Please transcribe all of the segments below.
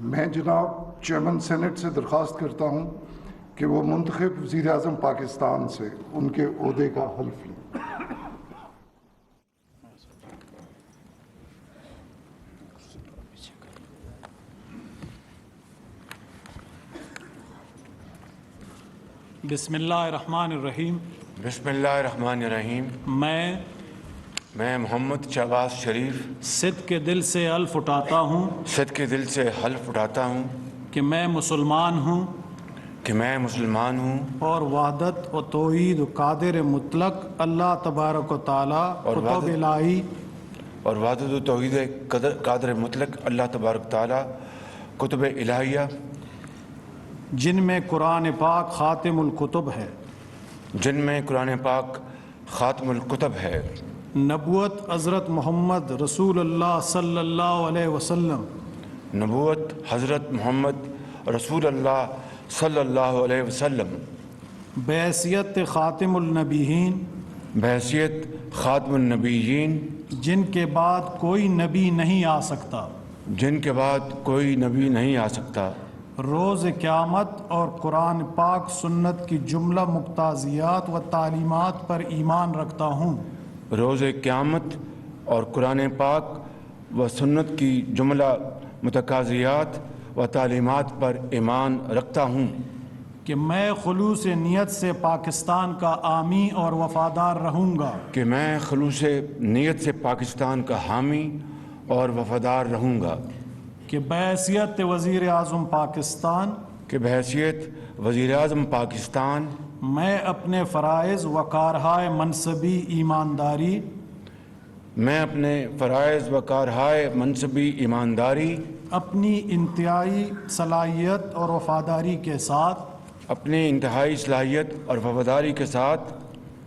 میں جناب chairman senate سے درخواست کرتا ہوں کہ وہ منتخب وزیر اعظم پاکستان سے ان کے عہدے کا حلف لیں۔ بسم اللہ الرحمن الرحیم۔ بسم اللہ الرحمن الرحیم۔ میں محمد شہباز شریف صدق کے دل سے حلف اٹھاتا ہوں صدق کے دل سے حلف اٹھاتا ہوں کہ میں مسلمان ہوں اور وحدت و توحید و قادر مطلق اللہ تبارک و تعالیٰ کتب الہی اور وحدت و توحید قادر مطلق اللہ تبارک تعالیٰ کتب الہیہ جن میں قرآن پاک خاتم الکتب ہے، خاتم الکتب ہے، نبوت حضرت محمد رسول اللہ صلی اللہ علیہ وسلم، نبوت حضرت محمد رسول اللہ صلی اللہ علیہ وسلم، بحیثیت خاتم النبیین، بحیثیت خاتم النبیین، جن کے بعد کوئی نبی نہیں آ سکتا، روز قیامت اور قرآن پاک سنت کی جملہ مقتضیات و تعلیمات پر ایمان رکھتا ہوں، روز قیامت اور قرآن پاک و سنت کی جملہ متقاضیات و تعلیمات پر ایمان رکھتا ہوں کہ میں خلوص نیت سے پاکستان کا حامی اور وفادار رہوں گا، کہ بحیثیت وزیر اعظم پاکستان میں اپنے فرائض و کارہائے منصبی ایمانداری اپنی انتہائی صلاحیت اور وفاداری کے ساتھ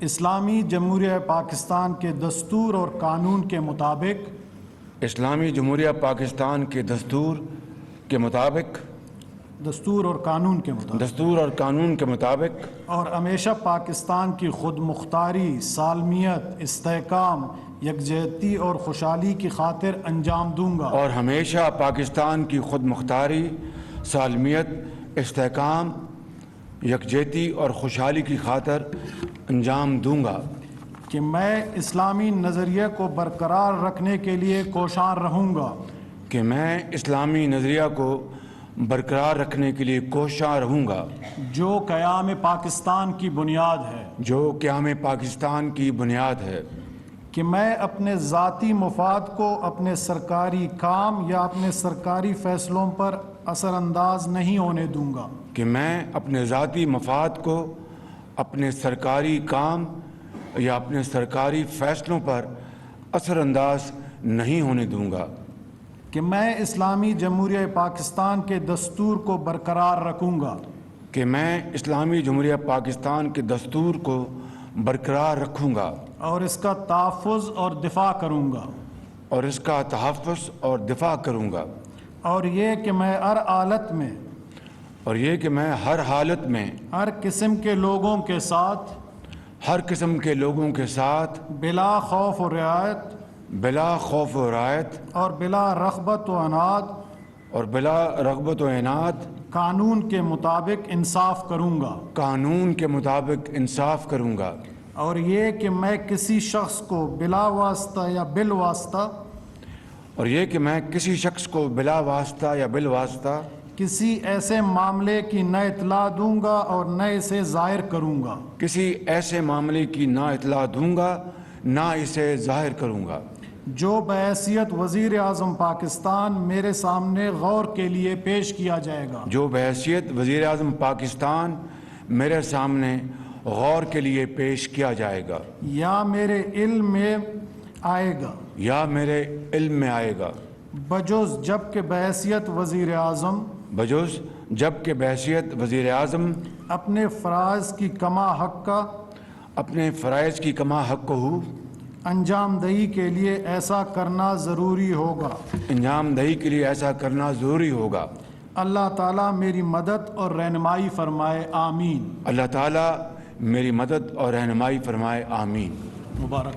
اسلامی جمہوریہ پاکستان کے دستور اور قانون کے مطابق دستور اور قانون کے مطابق اور ہمیشہ پاکستان کی خود مختاری، سالمیت، استحکام، یکجہتی اور خوشحالی کی خاطر انجام دوں گا، اور ہمیشہ پاکستان کی خود مختاری، سالمیت، استحکام، یکجہتی اور خوشحالی کی خاطر انجام دوں گا، کہ میں اسلامی نظریے کو برقرار رکھنے کے لیے کوشاں رہوں گا، جو قیام پاکستان کی بنیاد ہے، کہ میں اپنے ذاتی مفاد کو اپنے سرکاری کام یا اپنے سرکاری فیصلوں پر اثر انداز نہیں ہونے دوں گا، کہ میں اپنے ذاتی مفاد کو اپنے سرکاری کام یا اپنے سرکاری فیصلوں پر اثر انداز نہیں ہونے دوں گا، کہ میں اسلامی جمہوریہ پاکستان کے دستور کو برقرار رکھوں گا، کہ میں اسلامی جمہوریہ پاکستان کے دستور کو برقرار رکھوں گا اور اس کا تحفظ اور دفاع کروں گا، اور یہ کہ میں ہر حالت میں ہر قسم کے لوگوں کے ساتھ بلا خوف و رعایت اور بلا رغبت و عناد قانون کے مطابق انصاف کروں گا، اور یہ کہ میں کسی شخص کو بلا واسطہ یا بالواسطہ کسی ایسے معاملے کی نہ اطلاع دوں گا اور نہ اسے ظاہر کروں گا، جو بحیثیت وزیر اعظم پاکستان میرے سامنے غور کے لیے پیش کیا جائے گا، یا میرے علم میں آئے گا، بجز جب کہ بحیثیت وزیر اعظم اپنے فرائض کی کما حق ہو انجام دہی کے لیے ایسا کرنا ضروری ہوگا، اللہ تعالیٰ میری مدد اور رہنمائی فرمائے، آمین۔ اللہ تعالیٰ میری مدد اور رہنمائی فرمائے، آمین۔ مبارک۔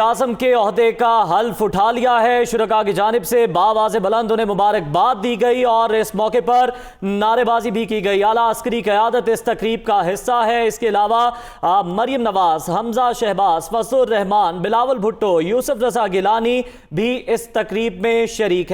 اعظم کے عہدے کا حلف اٹھا لیا ہے۔ شرکاء کی جانب سے بآواز بلند انہیں مبارکباد دی گئی اور اس موقع پر نعرے بازی بھی کی گئی۔ اعلیٰ عسکری قیادت اس تقریب کا حصہ ہے۔ اس کے علاوہ مریم نواز، حمزہ شہباز، فضل الرحمان، بلاول بھٹو، یوسف رضا گیلانی بھی اس تقریب میں شریک ہیں۔